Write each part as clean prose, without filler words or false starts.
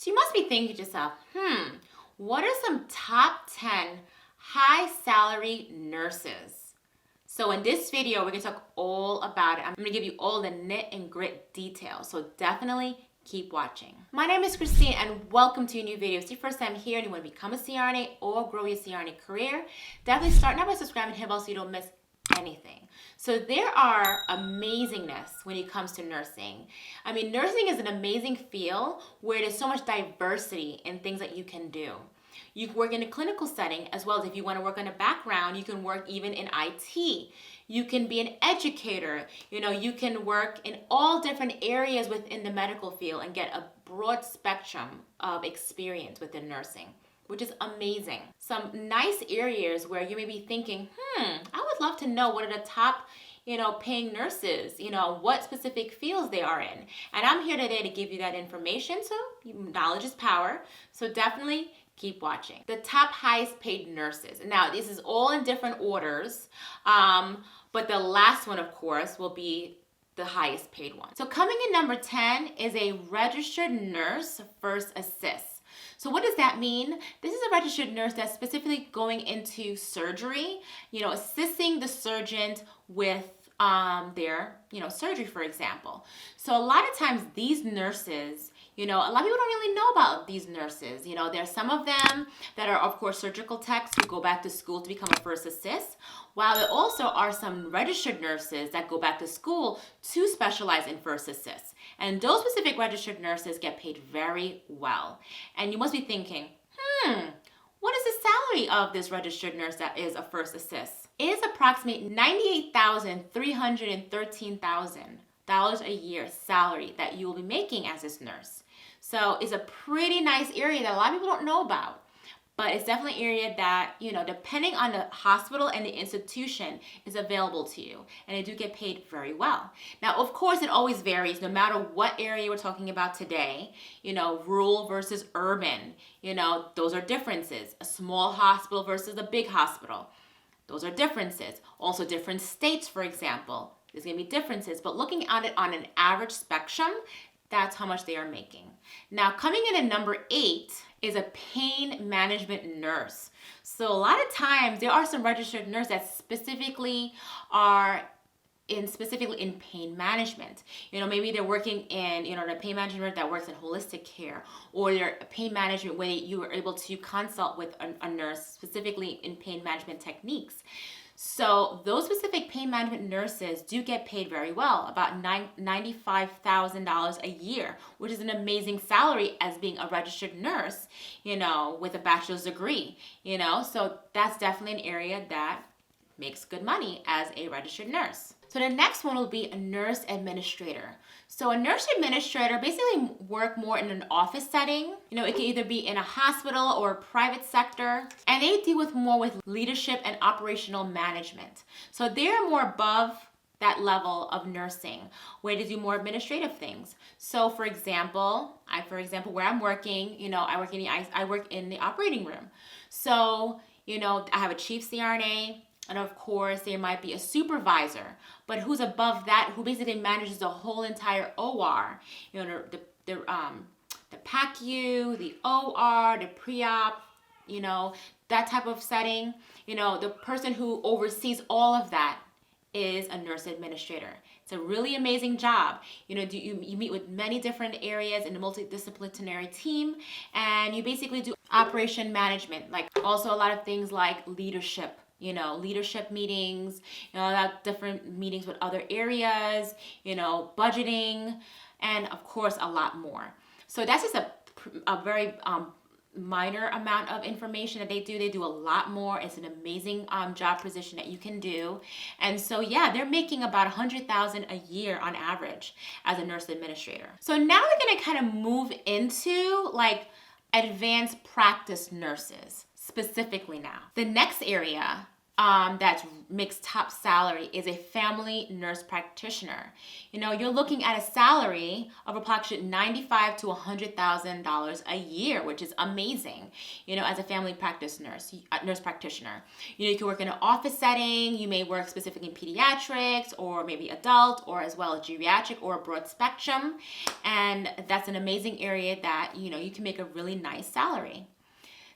So you must be thinking to yourself, what are some top 10 high salary nurses? So in this video, we're gonna talk all about it. I'm gonna give you all the nit and grit details. So definitely keep watching. My name is Christine and welcome to a new video. If it's your first time here and you wanna become a CRNA or grow your CRNA career, definitely start now by subscribing and hit bell so you don't miss anything. So there are amazingness when it comes to nursing. I mean, nursing is an amazing field where there's so much diversity in things that you can do. You can work in a clinical setting as well as if you want to work on a background, you can work even in IT. You can be an educator. You can work in all different areas within the medical field and get a broad spectrum of experience within nursing, which is amazing. Some nice areas where you may be thinking, I would love to know what are the top, paying nurses, what specific fields they are in. And I'm here today to give you that information. So knowledge is power. So definitely keep watching. The top highest paid nurses. Now, this is all in different orders, but the last one, of course, will be the highest paid one. So coming in number 10 is a registered nurse first assist. So what does that mean? This is a registered nurse that's specifically going into surgery, assisting the surgeon with their, surgery, for example. So a lot of times these nurses, a lot of people don't really know about these nurses. There's some of them that are, of course, surgical techs who go back to school to become a first assist, while there also are some registered nurses that go back to school to specialize in first assist. And those specific registered nurses get paid very well. And you must be thinking, what is the salary of this registered nurse that is a first assist? It is approximately $98,313,000 a year salary that you will be making as this nurse. So it's a pretty nice area that a lot of people don't know about. But it's definitely an area that, depending on the hospital and the institution, is available to you. And they do get paid very well. Now, of course, it always varies no matter what area we're talking about today. Rural versus urban, those are differences. A small hospital versus a big hospital. Those are differences. Also different states, for example. There's going to be differences. But looking at it on an average spectrum, that's how much they are making. Now, coming in at number 8 is a pain management nurse. So a lot of times there are some registered nurses that specifically are in pain management. Maybe they're working in, the pain management that works in holistic care, or they're pain management where you are able to consult with a nurse specifically in pain management techniques. So those specific pain management nurses do get paid very well, about $95,000 a year, which is an amazing salary as being a registered nurse, with a bachelor's degree, so that's definitely an area that makes good money as a registered nurse. So the next one will be a nurse administrator. So a nurse administrator basically work more in an office setting. It can either be in a hospital or a private sector, and they deal more with leadership and operational management. So they're more above that level of nursing where they do more administrative things. So for example, where I'm working, I work in the operating room. So, I have a chief CRNA, and of course, there might be a supervisor, but who's above that, who basically manages the whole entire OR, the PACU, the OR, the pre-op, that type of setting. The person who oversees all of that is a nurse administrator. It's a really amazing job. You meet with many different areas in a multidisciplinary team, and you basically do operation management, like also a lot of things like leadership. Leadership meetings, different meetings with other areas, budgeting, and of course, a lot more. So that's just a very minor amount of information that they do. They do a lot more. It's an amazing job position that you can do. And so, yeah, they're making about $100,000 a year on average as a nurse administrator. So now we're going to kind of move into advanced practice nurses. Specifically now. The next area that makes top salary is a family nurse practitioner. You're looking at a salary of approximately $95,000 to $100,000 a year, which is amazing. As a family practice nurse practitioner, you can work in an office setting. You may work specifically in pediatrics or maybe adult, or as well as geriatric or a broad spectrum, and that's an amazing area that you can make a really nice salary.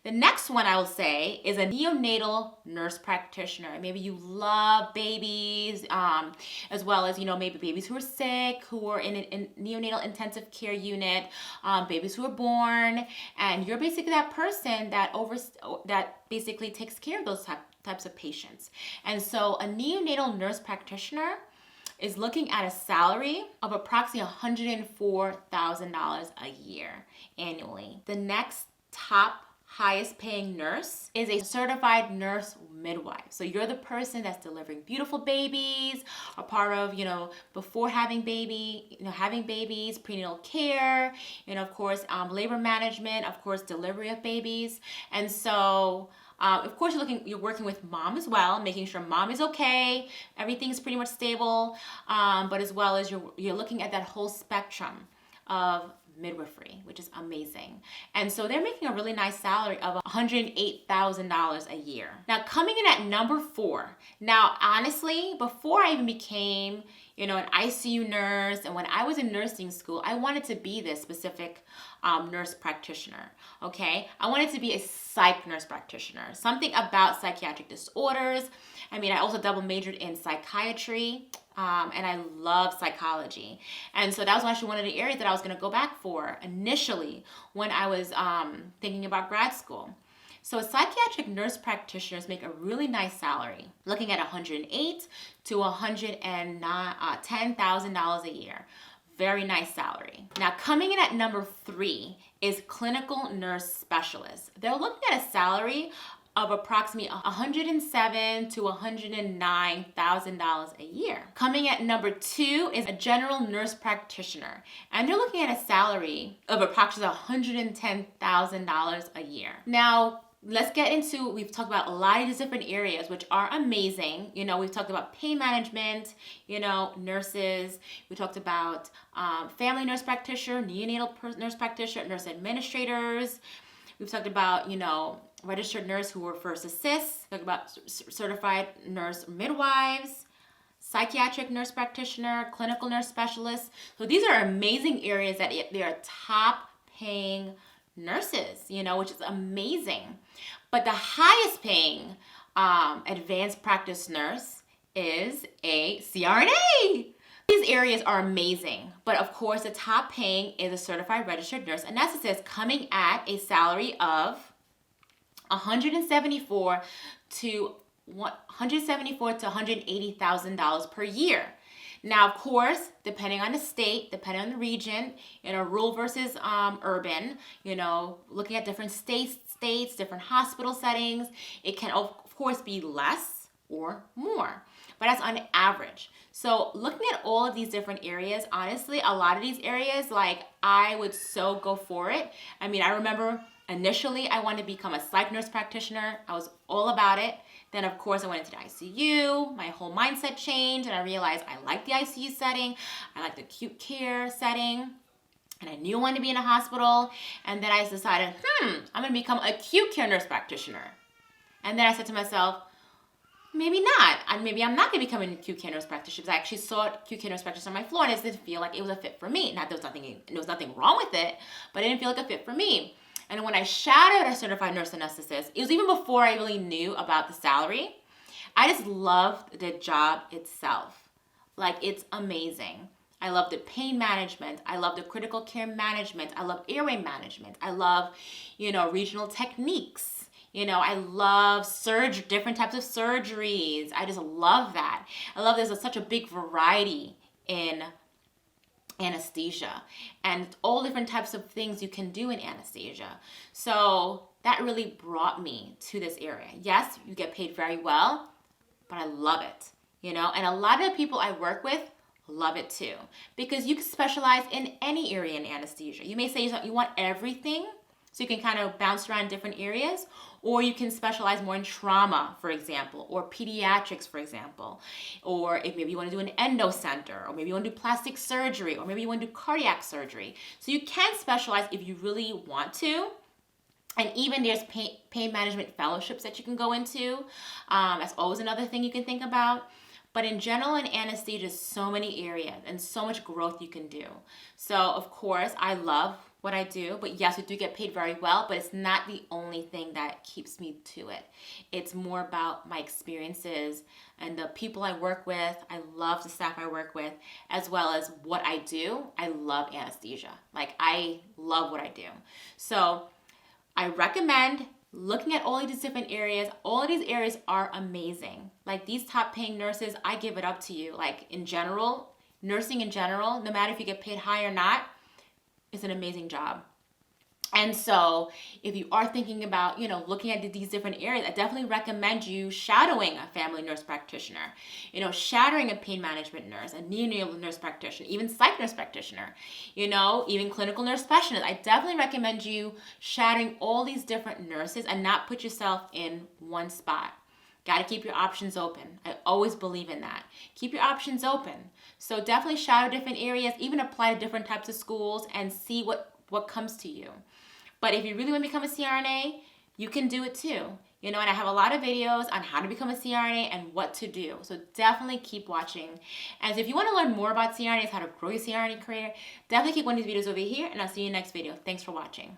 The next one I will say is a neonatal nurse practitioner. Maybe you love babies, as well as, maybe babies who are sick, who are in a neonatal intensive care unit, babies who are born, and you're basically that person that basically takes care of those types of patients. And so a neonatal nurse practitioner is looking at a salary of approximately $104,000 a year annually. The next highest paying nurse is a certified nurse midwife. So you're the person that's delivering beautiful babies, a part of, before having babies, prenatal care, of course, labor management, of course, delivery of babies. And so, of course, you're working with mom as well, making sure mom is okay, everything's pretty much stable, but as well as you're looking at that whole spectrum of midwifery, which is amazing. And so they're making a really nice salary of $108,000 a year. Now, coming in at number 4. Now, honestly, before I even became, an ICU nurse, and when I was in nursing school, I wanted to be this specific nurse practitioner, okay? I wanted to be a psych nurse practitioner, something about psychiatric disorders. I also double majored in psychiatry, and I love psychology. And so that was actually one of the areas that I was going to go back for initially when I was thinking about grad school. So psychiatric nurse practitioners make a really nice salary, looking at $108,000 to $110,000 a year. Very nice salary. Now, coming in at number 3 is clinical nurse specialist. They're looking at a salary of approximately $107,000 to $109,000 a year. Coming at number 2 is a general nurse practitioner, and they're looking at a salary of approximately $110,000 a year. Now, let's get into, we've talked about a lot of these different areas, which are amazing. We've talked about pain management, nurses. We talked about family nurse practitioner, neonatal nurse practitioner, nurse administrators. We've talked about, registered nurse who were first assists. Talked about certified nurse midwives, psychiatric nurse practitioner, clinical nurse specialist. So these are amazing areas that they are top paying nurses, which is amazing. But the highest paying advanced practice nurse is a CRNA. These areas are amazing, but of course the top paying is a certified registered nurse anesthetist, coming at a salary of $174,000 to $180,000 per year. Now, of course, depending on the state, depending on the region, rural versus urban, looking at different states, different hospital settings, it can of course be less or more, but that's on average. So looking at all of these different areas, honestly, a lot of these areas, I would so go for it. I remember initially I wanted to become a psych nurse practitioner. I was all about it. Then, of course, I went into the ICU. My whole mindset changed, and I realized I like the ICU setting. I like the acute care setting, and I knew I wanted to be in a hospital. And then I decided, I'm going to become an acute care nurse practitioner. And then I said to myself, maybe not. Maybe I'm not going to become an acute care nurse practitioner, because I actually saw acute care nurse practitioner on my floor, and it didn't feel like it was a fit for me. There was nothing wrong with it, but it didn't feel like a fit for me. And when I shadowed a certified nurse anesthetist, it was even before I really knew about the salary. I just loved the job itself. It's amazing. I love the pain management. I love the critical care management. I love airway management. I love, regional techniques. I love different types of surgeries. I just love that. I love there's such a big variety in anesthesia and all different types of things you can do in anesthesia. So that really brought me to this area. Yes, you get paid very well, but I love it, and a lot of the people I work with love it too, because you can specialize in any area in anesthesia. You may say you want everything, So you can kind of bounce around different areas, or you can specialize more in trauma, for example, or pediatrics, for example, or if maybe you want to do an endo center, or maybe you want to do plastic surgery, or maybe you want to do cardiac surgery. So you can specialize if you really want to. And even there's pain management fellowships that you can go into. That's always another thing you can think about. But in general, in anesthesia, so many areas and so much growth you can do. So of course, I love what I do, but yes, we do get paid very well, but it's not the only thing that keeps me to it. It's more about my experiences and the people I work with. I love the staff I work with, as well as what I do. I love anesthesia. Like, I love what I do. So I recommend looking at all of these different areas. All of these areas are amazing. Like, these top paying nurses, I give it up to you. Like, in general, nursing in general, no matter if you get paid high or not, it's an amazing job. And so if you are thinking about, looking at these different areas, I definitely recommend you shadowing a family nurse practitioner, shadowing a pain management nurse, a neonatal nurse practitioner, even psych nurse practitioner, even clinical nurse specialist. I definitely recommend you shadowing all these different nurses and not put yourself in one spot. Got to keep your options open. I always believe in that. Keep your options open. So definitely shadow different areas, even apply to different types of schools and see what comes to you. But if you really want to become a CRNA, you can do it too. And I have a lot of videos on how to become a CRNA and what to do. So definitely keep watching. And if you want to learn more about CRNAs, how to grow your CRNA career, definitely keep one of these videos over here, and I'll see you in the next video. Thanks for watching.